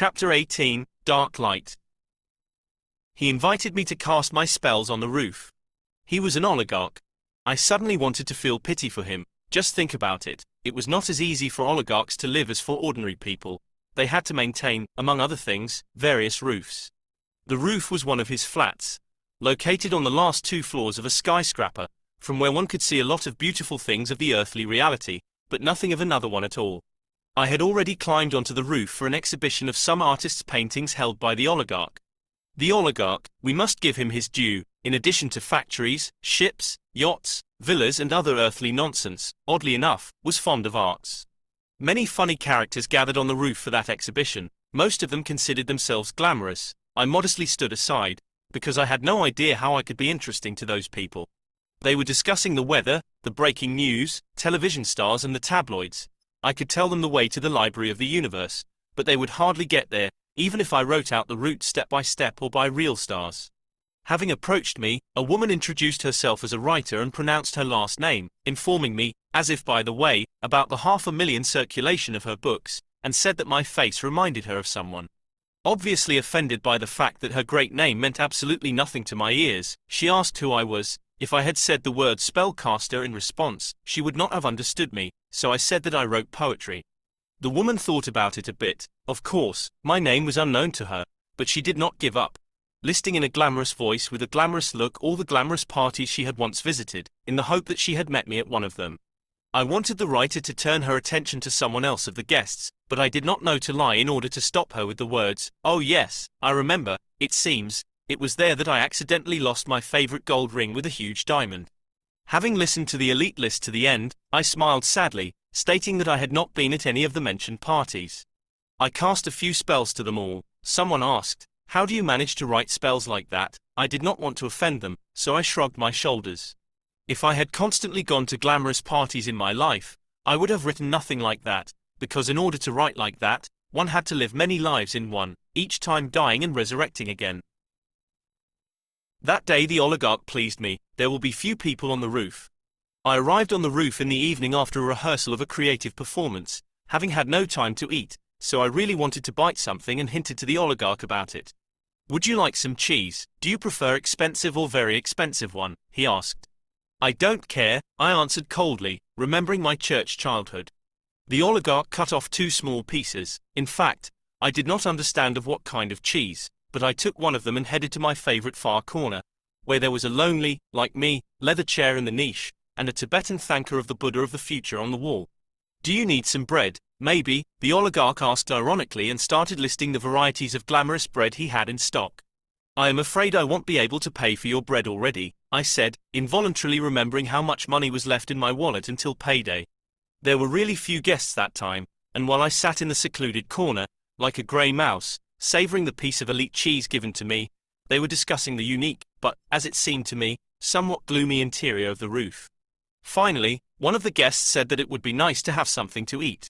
Chapter 18, Dark Light. He invited me to cast my spells on the roof. He was an oligarch. I suddenly wanted to feel pity for him. Just think about it. It was not as easy for oligarchs to live as for ordinary people. They had to maintain, among other things, various roofs. The roof was one of his flats, located on the last 2 floors of a skyscraper, from where one could see a lot of beautiful things of the earthly reality, but nothing of another one at all. I had already climbed onto the roof for an exhibition of some artist's paintings held by the oligarch. The oligarch, we must give him his due, in addition to factories, ships, yachts, villas and other earthly nonsense, oddly enough, was fond of arts. Many funny characters gathered on the roof for that exhibition. Most of them considered themselves glamorous. I modestly stood aside, because I had no idea how I could be interesting to those people. They were discussing the weather, the breaking news, television stars and the tabloids. I could tell them the way to the library of the universe, but they would hardly get there, even if I wrote out the route step by step or by real stars. Having approached me, a woman introduced herself as a writer and pronounced her last name, informing me, as if by the way, about the 500,000 circulation of her books, and said that my face reminded her of someone. Obviously offended by the fact that her great name meant absolutely nothing to my ears, she asked who I was. If I had said the word spellcaster in response, she would not have understood me, so I said that I wrote poetry. The woman thought about it a bit. Of course, my name was unknown to her, but she did not give up, listing in a glamorous voice with a glamorous look all the glamorous parties she had once visited, in the hope that she had met me at one of them. I wanted the writer to turn her attention to someone else of the guests, but I did not know to lie in order to stop her with the words, "Oh yes, I remember, it seems, it was there that I accidentally lost my favorite gold ring with a huge diamond." Having listened to the elite list to the end, I smiled sadly, stating that I had not been at any of the mentioned parties. I cast a few spells to them all. Someone asked, "How do you manage to write spells like that?" I did not want to offend them, so I shrugged my shoulders. If I had constantly gone to glamorous parties in my life, I would have written nothing like that, because in order to write like that, one had to live many lives in one, each time dying and resurrecting again. That day the oligarch pleased me. There will be few people on the roof. I arrived on the roof in the evening after a rehearsal of a creative performance, having had no time to eat, so I really wanted to bite something and hinted to the oligarch about it. "Would you like some cheese? Do you prefer expensive or very expensive one?" he asked. "I don't care," I answered coldly, remembering my church childhood. The oligarch cut off 2 small pieces. In fact, I did not understand of what kind of cheese, but I took one of them and headed to my favorite far corner, where there was a lonely, like me, leather chair in the niche, and a Tibetan thanker of the Buddha of the future on the wall. "Do you need some bread, maybe?" the oligarch asked ironically and started listing the varieties of glamorous bread he had in stock. "I am afraid I won't be able to pay for your bread already," I said, involuntarily remembering how much money was left in my wallet until payday. There were really few guests that time, and while I sat in the secluded corner, like a grey mouse, savouring the piece of elite cheese given to me, they were discussing the unique, but, as it seemed to me, somewhat gloomy interior of the roof. Finally, one of the guests said that it would be nice to have something to eat.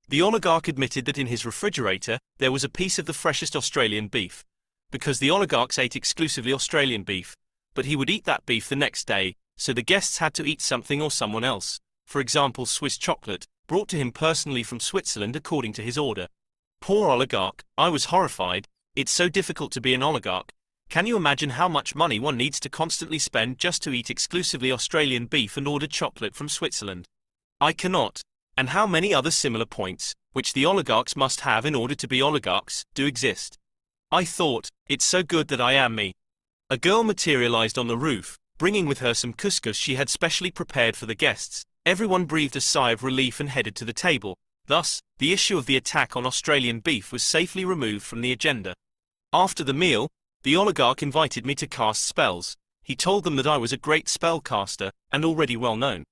The oligarch admitted that in his refrigerator, there was a piece of the freshest Australian beef, because the oligarchs ate exclusively Australian beef, but he would eat that beef the next day, so the guests had to eat something or someone else, for example Swiss chocolate, brought to him personally from Switzerland according to his order. Poor oligarch, I was horrified. It's so difficult to be an oligarch. Can you imagine how much money one needs to constantly spend just to eat exclusively Australian beef and order chocolate from Switzerland? I cannot. And how many other similar points, which the oligarchs must have in order to be oligarchs, do exist? I thought, it's so good that I am me. A girl materialized on the roof, bringing with her some couscous she had specially prepared for the guests. Everyone breathed a sigh of relief and headed to the table. Thus, the issue of the attack on Australian beef was safely removed from the agenda. After the meal, the oligarch invited me to cast spells. He told them that I was a great spellcaster, and already well known.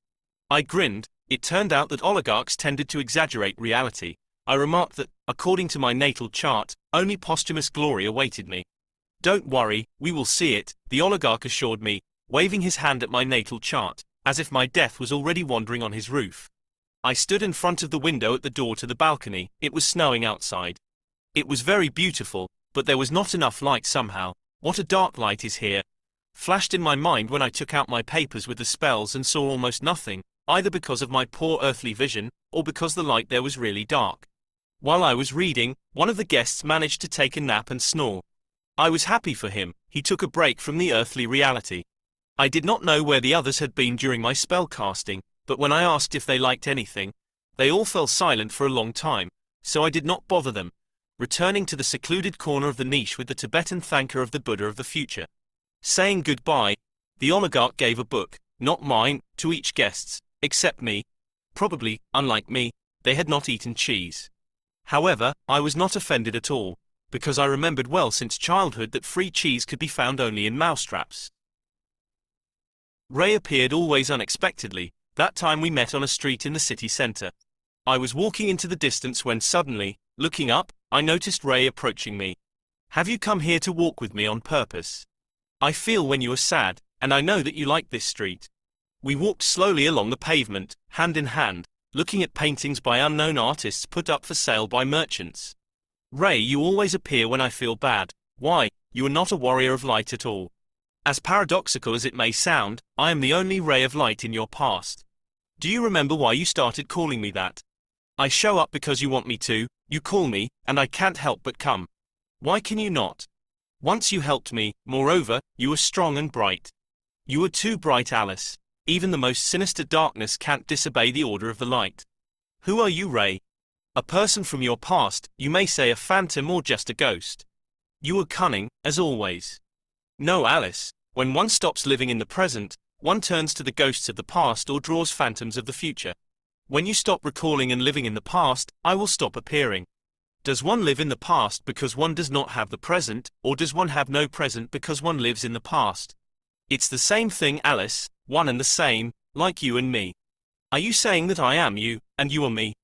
I grinned. It turned out that oligarchs tended to exaggerate reality. I remarked that, according to my natal chart, only posthumous glory awaited me. "Don't worry, we will see it," the oligarch assured me, waving his hand at my natal chart, as if my death was already wandering on his roof. I stood in front of the window at the door to the balcony. It was snowing outside. It was very beautiful, but there was not enough light somehow. "What a dark light is here," flashed in my mind when I took out my papers with the spells and saw almost nothing, either because of my poor earthly vision, or because the light there was really dark. While I was reading, one of the guests managed to take a nap and snore. I was happy for him. He took a break from the earthly reality. I did not know where the others had been during my spell casting, but when I asked if they liked anything, they all fell silent for a long time, so I did not bother them, returning to the secluded corner of the niche with the Tibetan thanker of the Buddha of the future. Saying goodbye, the oligarch gave a book, not mine, to each guest, except me. Probably, unlike me, they had not eaten cheese. However, I was not offended at all, because I remembered well since childhood that free cheese could be found only in mousetraps. Ray appeared always unexpectedly. That time we met on a street in the city center. I was walking into the distance when suddenly, looking up, I noticed Ray approaching me. Have you come here to walk with me on purpose? I feel when you are sad, and I know that you like this street. We walked slowly along the pavement, hand in hand, looking at paintings by unknown artists put up for sale by merchants. Ray, you always appear when I feel bad. Why, you are not a warrior of light at all. As paradoxical as it may sound, I am the only ray of light in your past. Do you remember why you started calling me that? I show up because you want me to, you call me, and I can't help but come. Why can you not? Once you helped me, moreover, you were strong and bright. You were too bright, Alice. Even the most sinister darkness can't disobey the order of the light. Who are you, Ray? A person from your past, you may say a phantom or just a ghost. You were cunning, as always. No, Alice, when one stops living in the present, one turns to the ghosts of the past or draws phantoms of the future. When you stop recalling and living in the past, I will stop appearing. Does one live in the past because one does not have the present, or does one have no present because one lives in the past? It's the same thing, Alice, one and the same, like you and me. Are you saying that I am you, and you are me?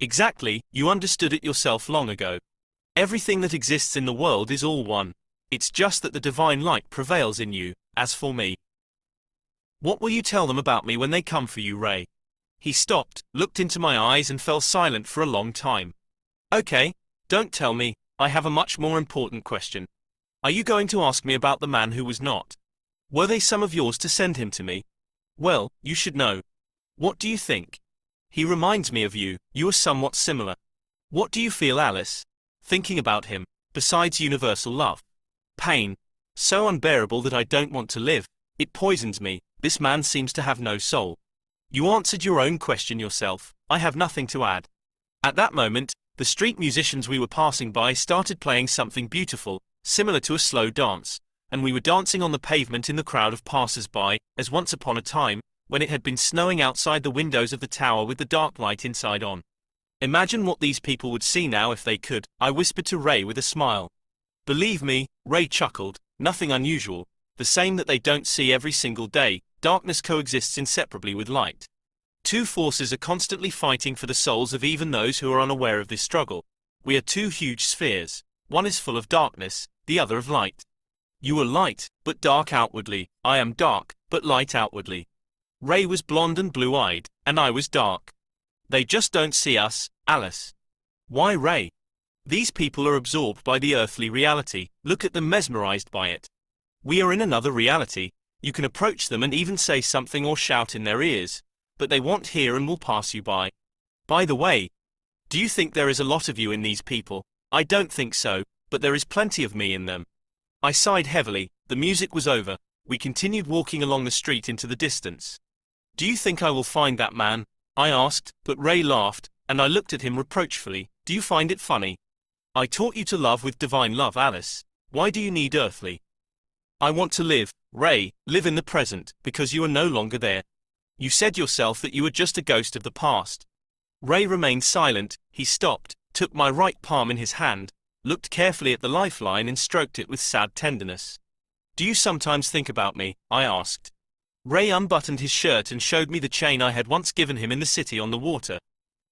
Exactly, you understood it yourself long ago. Everything that exists in the world is all one. It's just that the divine light prevails in you, as for me. What will you tell them about me when they come for you, Ray? He stopped, looked into my eyes and fell silent for a long time. Okay, don't tell me, I have a much more important question. Are you going to ask me about the man who was not? Were they some of yours to send him to me? Well, you should know. What do you think? He reminds me of you, you are somewhat similar. What do you feel, Alice, thinking about him, besides universal love? Pain. So unbearable that I don't want to live. It poisons me. This man seems to have no soul. You answered your own question yourself. I have nothing to add. At that moment, the street musicians we were passing by started playing something beautiful, similar to a slow dance, and we were dancing on the pavement in the crowd of passers-by, as once upon a time, when it had been snowing outside the windows of the tower with the dark light inside on. Imagine what these people would see now if they could, I whispered to Ray with a smile. Believe me, Ray chuckled, nothing unusual, the same that they don't see every single day. Darkness coexists inseparably with light. Two forces are constantly fighting for the souls of even those who are unaware of this struggle. We are two huge spheres. One is full of darkness, the other of light. You are light, but dark outwardly. I am dark, but light outwardly. Ray was blonde and blue-eyed, and I was dark. They just don't see us, Alice. Why, Ray? These people are absorbed by the earthly reality. Look at them, mesmerized by it. We are in another reality. You can approach them and even say something or shout in their ears, but they won't hear and will pass you by. By the way, do you think there is a lot of you in these people? I don't think so, but there is plenty of me in them. I sighed heavily. The music was over. We continued walking along the street into the distance. Do you think I will find that man? I asked, but Ray laughed, and I looked at him reproachfully. Do you find it funny? I taught you to love with divine love, Alice. Why do you need earthly? I want to live, Ray, live in the present, because you are no longer there. You said yourself that you were just a ghost of the past. Ray remained silent. He stopped, took my right palm in his hand, looked carefully at the lifeline and stroked it with sad tenderness. Do you sometimes think about me? I asked. Ray unbuttoned his shirt and showed me the chain I had once given him in the city on the water.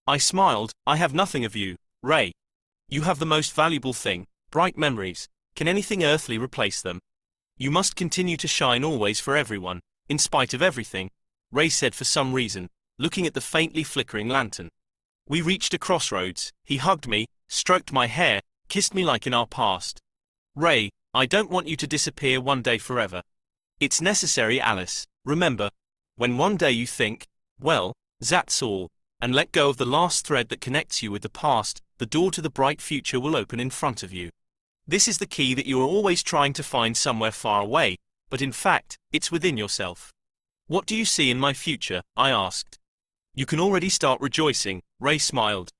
I smiled. I have nothing of you, Ray. You have the most valuable thing, bright memories. Can anything earthly replace them? You must continue to shine always for everyone, in spite of everything, Ray said for some reason, looking at the faintly flickering lantern. We reached a crossroads. He hugged me, stroked my hair, kissed me like in our past. Ray, I don't want you to disappear one day forever. It's necessary, Alice, remember. When one day you think, well, that's all, and let go of the last thread that connects you with the past, the door to the bright future will open in front of you. This is the key that you are always trying to find somewhere far away, but in fact, it's within yourself. What do you see in my future? I asked. You can already start rejoicing, Ray smiled.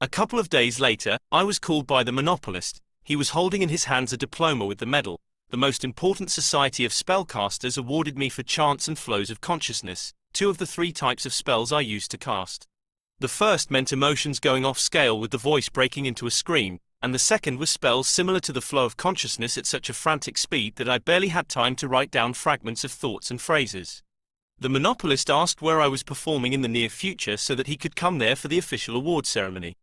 A couple of days later, I was called by the monopolist. He was holding in his hands a diploma with the medal. The most important society of spellcasters awarded me for chants and flows of consciousness, 2 of the 3 types of spells I used to cast. The first meant emotions going off scale with the voice breaking into a scream, and the second was spells similar to the flow of consciousness at such a frantic speed that I barely had time to write down fragments of thoughts and phrases. The monopolist asked where I was performing in the near future so that he could come there for the official award ceremony.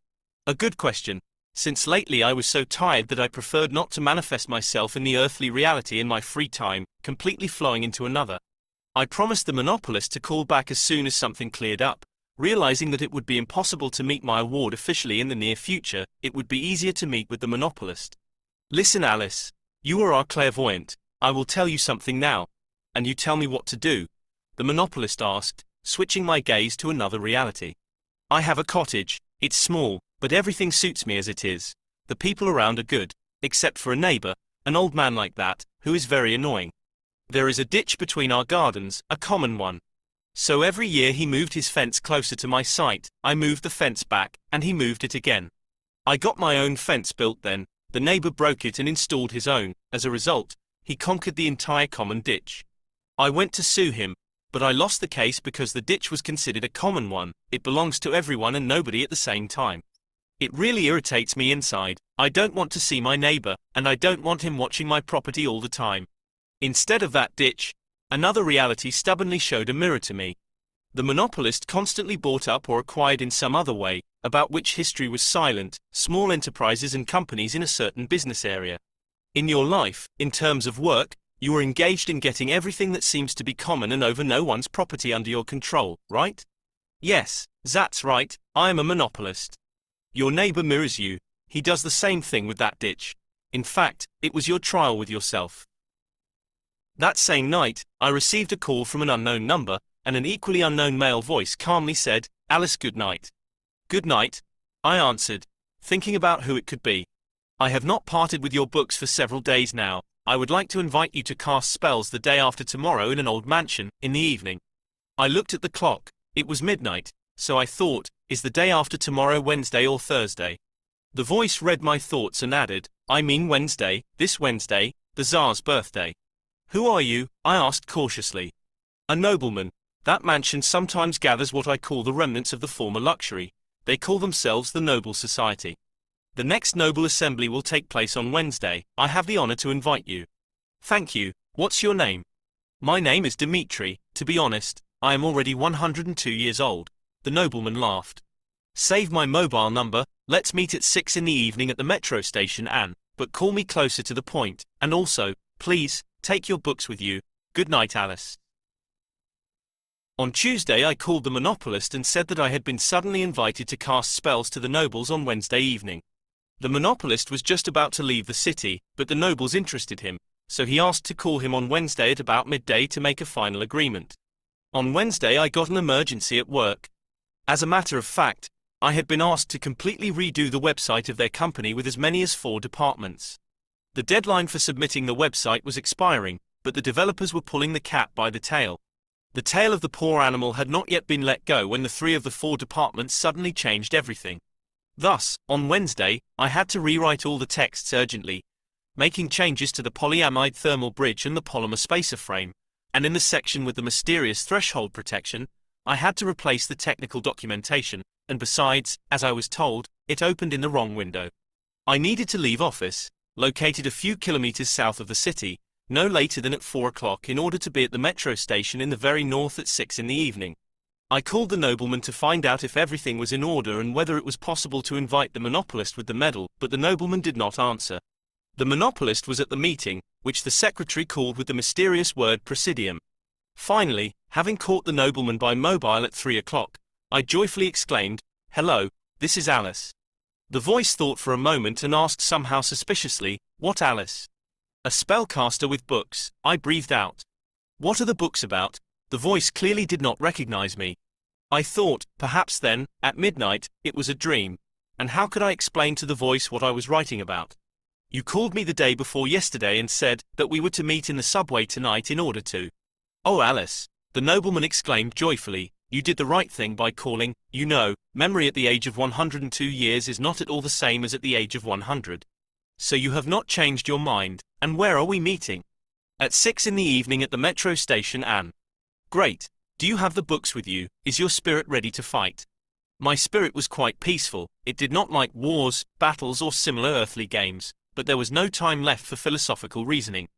A good question, since lately I was so tired that I preferred not to manifest myself in the earthly reality in my free time, completely flowing into another. I promised the monopolist to call back as soon as something cleared up. Realizing that it would be impossible to meet my award officially in the near future, it would be easier to meet with the monopolist. Listen, Alice. You are our clairvoyant. I will tell you something now. And you tell me what to do. The monopolist asked, switching my gaze to another reality. I have a cottage. It's small, but everything suits me as it is. The people around are good, except for a neighbor, an old man like that, who is very annoying. There is a ditch between our gardens, a common one. So every year he moved his fence closer to my site, I moved the fence back, and he moved it again. I got my own fence built then, the neighbor broke it and installed his own. As a result, he conquered the entire common ditch. I went to sue him, but I lost the case because the ditch was considered a common one. It belongs to everyone and nobody at the same time. It really irritates me inside. I don't want to see my neighbor, and I don't want him watching my property all the time. Instead of that ditch, another reality stubbornly showed a mirror to me. The monopolist constantly bought up or acquired in some other way, about which history was silent, small enterprises and companies in a certain business area. In your life, in terms of work, you are engaged in getting everything that seems to be common and over no one's property under your control, right? Yes, that's right, I am a monopolist. Your neighbor mirrors you. He does the same thing with that ditch. In fact, it was your trial with yourself. That same night, I received a call from an unknown number, and an equally unknown male voice calmly said, "Alice, good night." "Good night," I answered, thinking about who it could be. "I have not parted with your books for several days now. I would like to invite you to cast spells the day after tomorrow in an old mansion, in the evening." I looked at the clock. It was midnight, so I thought, is the day after tomorrow Wednesday or Thursday? The voice read my thoughts and added, "I mean Wednesday, this Wednesday, the Tsar's birthday." "Who are you?" I asked cautiously. "A nobleman. That mansion sometimes gathers what I call the remnants of the former luxury. They call themselves the Noble Society. The next Noble Assembly will take place on Wednesday. I have the honor to invite you." "Thank you. What's your name?" "My name is Dmitri. To be honest, I am already 102 years old." The nobleman laughed. "Save my mobile number. Let's meet at 6 in the evening at the metro station but call me closer to the point, and also, please, take your books with you. Good night, Alice." On Tuesday I called the monopolist and said that I had been suddenly invited to cast spells to the nobles on Wednesday evening. The monopolist was just about to leave the city, but the nobles interested him, so he asked to call him on Wednesday at about midday to make a final agreement. On Wednesday I got an emergency at work. As a matter of fact, I had been asked to completely redo the website of their company with as many as 4 departments. The deadline for submitting the website was expiring, but the developers were pulling the cat by the tail. The tail of the poor animal had not yet been let go when the 3 of the 4 departments suddenly changed everything. Thus, on Wednesday, I had to rewrite all the texts urgently, making changes to the polyamide thermal bridge and the polymer spacer frame, and in the section with the mysterious threshold protection, I had to replace the technical documentation, and besides, as I was told, it opened in the wrong window. I needed to leave office, located a few kilometers south of the city, no later than at 4 o'clock in order to be at the metro station in the very north at 6 in the evening. I called the nobleman to find out if everything was in order and whether it was possible to invite the monopolist with the medal, but the nobleman did not answer. The monopolist was at the meeting, which the secretary called with the mysterious word presidium. Finally, having caught the nobleman by mobile at 3 o'clock, I joyfully exclaimed, "Hello, this is Alice." The voice thought for a moment and asked somehow suspiciously, "What Alice?" "A spellcaster with books," I breathed out. "What are the books about?" The voice clearly did not recognize me. I thought, perhaps then, at midnight, it was a dream. And how could I explain to the voice what I was writing about? You called me the day before yesterday and said that we were to meet in the subway tonight in order to. Oh, Alice, the nobleman exclaimed joyfully, you did the right thing by calling. You know, memory at the age of 102 years is not at all the same as at the age of 100. So you have not changed your mind, and where are we meeting? At 6 in the evening at the metro station, Anne. Great. Do you have the books with you? Is your spirit ready to fight? My spirit was quite peaceful. It did not like wars, battles or similar earthly games, but there was no time left for philosophical reasoning.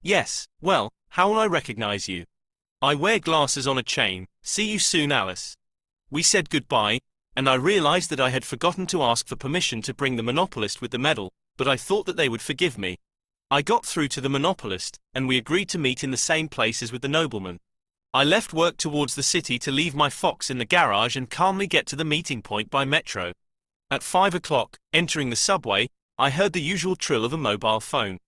Yes, well, how will I recognize you? I wear glasses on a chain. See you soon, Alice. We said goodbye, and I realized that I had forgotten to ask for permission to bring the monopolist with the medal, but I thought that they would forgive me. I got through to the monopolist, and we agreed to meet in the same place as with the nobleman. I left work towards the city to leave my fox in the garage and calmly get to the meeting point by metro. At 5 o'clock, entering the subway, I heard the usual trill of a mobile phone.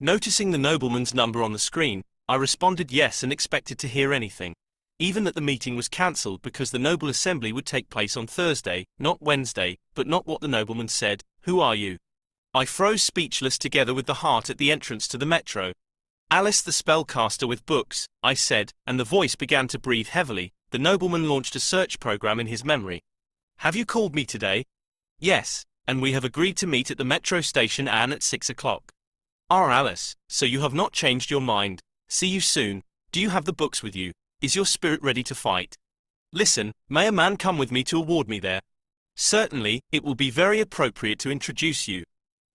Noticing the nobleman's number on the screen, I responded yes and expected to hear anything. Even that the meeting was cancelled because the noble assembly would take place on Thursday, not Wednesday, but not what the nobleman said. Who are you? I froze speechless together with the heart at the entrance to the metro. Alice the spellcaster with books, I said, and the voice began to breathe heavily. The nobleman launched a search program in his memory. Have you called me today? Yes, and we have agreed to meet at the metro station, Anne, at 6 o'clock. Ah, Alice, so you have not changed your mind. See you soon. Do you have the books with you? Is your spirit ready to fight? Listen, may a man come with me to award me there? Certainly, it will be very appropriate to introduce you.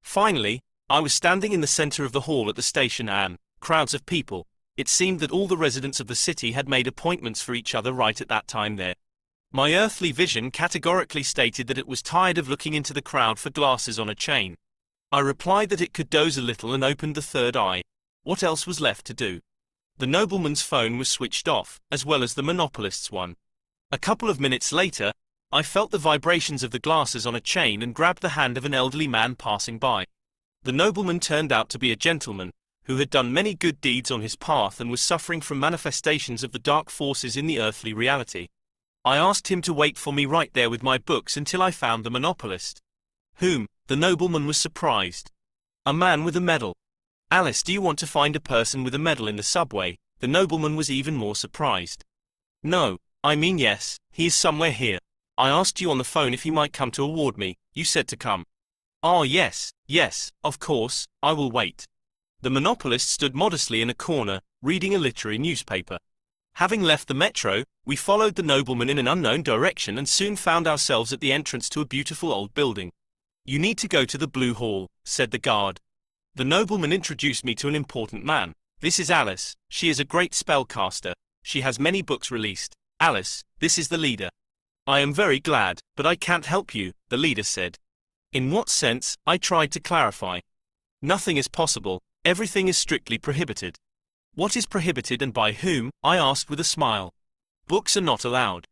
Finally, I was standing in the center of the hall at the station, Anne. Crowds of people. It seemed that all the residents of the city had made appointments for each other right at that time there. My earthly vision categorically stated that it was tired of looking into the crowd for glasses on a chain. I replied that it could doze a little and opened the third eye. What else was left to do? The nobleman's phone was switched off, as well as the monopolist's one. A couple of minutes later, I felt the vibrations of the glasses on a chain and grabbed the hand of an elderly man passing by. The nobleman turned out to be a gentleman, who had done many good deeds on his path and was suffering from manifestations of the dark forces in the earthly reality. I asked him to wait for me right there with my books until I found the monopolist. Whom? The nobleman was surprised. A man with a medal. Alice, do you want to find a person with a medal in the subway? The nobleman was even more surprised. No, I mean yes, he is somewhere here. I asked you on the phone if he might come to award me. You said to come. Ah, yes, of course, I will wait. The monopolist stood modestly in a corner, reading a literary newspaper. Having left the metro, we followed the nobleman in an unknown direction and soon found ourselves at the entrance to a beautiful old building. You need to go to the Blue Hall, said the guard. The nobleman introduced me to an important man. This is Alice. She is a great spellcaster. She has many books released. Alice, this is the leader. I am very glad, but I can't help you, the leader said. In what sense? I tried to clarify. Nothing is possible. Everything is strictly prohibited. What is prohibited and by whom? I asked with a smile. Books are not allowed.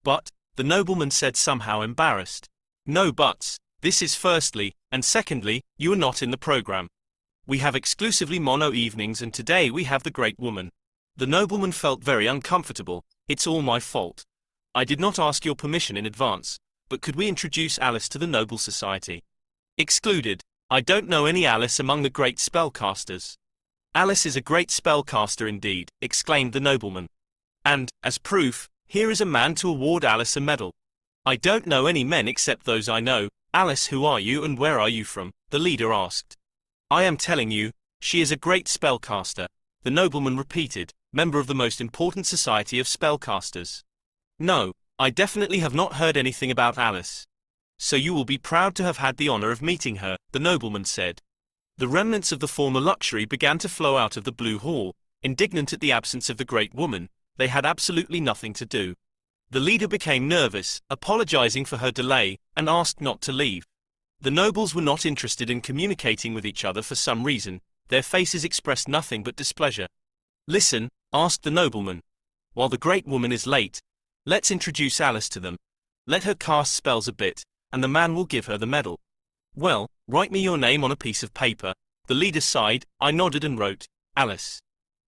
But, the nobleman said somehow embarrassed. No buts. This is firstly, and secondly, you are not in the program. We have exclusively mono evenings and today we have the great woman. The nobleman felt very uncomfortable. It's all my fault. I did not ask your permission in advance, but could we introduce Alice to the noble society? Excluded. I don't know any Alice among the great spellcasters. Alice is a great spellcaster indeed, exclaimed the nobleman. And, as proof, here is a man to award Alice a medal. I don't know any men except those I know. Alice, who are you and where are you from? The leader asked. I am telling you, she is a great spellcaster, the nobleman repeated, member of the most important society of spellcasters. No, I definitely have not heard anything about Alice. So you will be proud to have had the honor of meeting her, the nobleman said. The remnants of the former luxury began to flow out of the Blue Hall. Indignant at the absence of the great woman, they had absolutely nothing to do. The leader became nervous, apologizing for her delay, and asked not to leave. The nobles were not interested in communicating with each other for some reason. Their faces expressed nothing but displeasure. Listen, asked the nobleman. While the great woman is late, let's introduce Alice to them. Let her cast spells a bit, and the man will give her the medal. Well, write me your name on a piece of paper. The leader sighed. I nodded and wrote, Alice.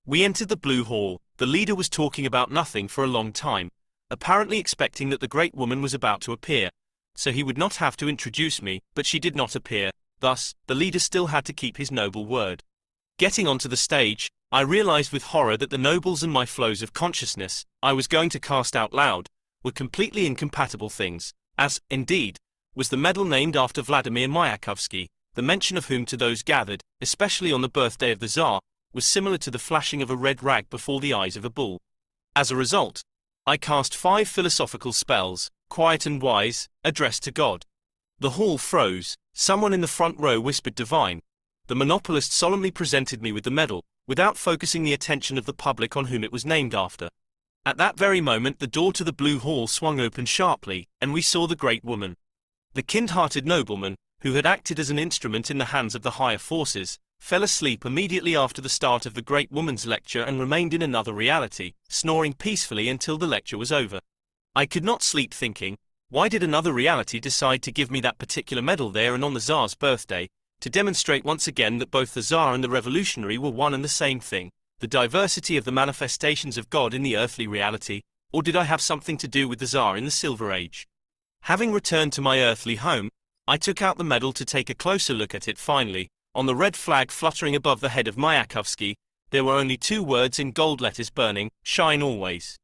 We entered the Blue Hall. The leader was talking about nothing for a long time. apparently expecting that the great woman was about to appear, so he would not have to introduce me, but she did not appear. Thus, the leader still had to keep his noble word. Getting onto the stage, I realized with horror that the nobles and my flows of consciousness, I was going to cast out loud, were completely incompatible things, as, indeed, was the medal named after Vladimir Mayakovsky, the mention of whom to those gathered, especially on the birthday of the Tsar, was similar to the flashing of a red rag before the eyes of a bull. As a result, I cast 5 philosophical spells, quiet and wise, addressed to God. The hall froze, someone in the front row whispered divine. The monopolist solemnly presented me with the medal, without focusing the attention of the public on whom it was named after. At that very moment the door to the blue hall swung open sharply, and we saw the great woman. The kind-hearted nobleman, who had acted as an instrument in the hands of the higher forces, fell asleep immediately after the start of the great woman's lecture and remained in another reality, snoring peacefully until the lecture was over. I could not sleep thinking, why did another reality decide to give me that particular medal there and on the Tsar's birthday, to demonstrate once again that both the Tsar and the revolutionary were one and the same thing, the diversity of the manifestations of God in the earthly reality, or did I have something to do with the Tsar in the Silver Age? Having returned to my earthly home, I took out the medal to take a closer look at it. Finally, on the red flag fluttering above the head of Mayakovsky, there were only 2 words in gold letters burning, "Shine always."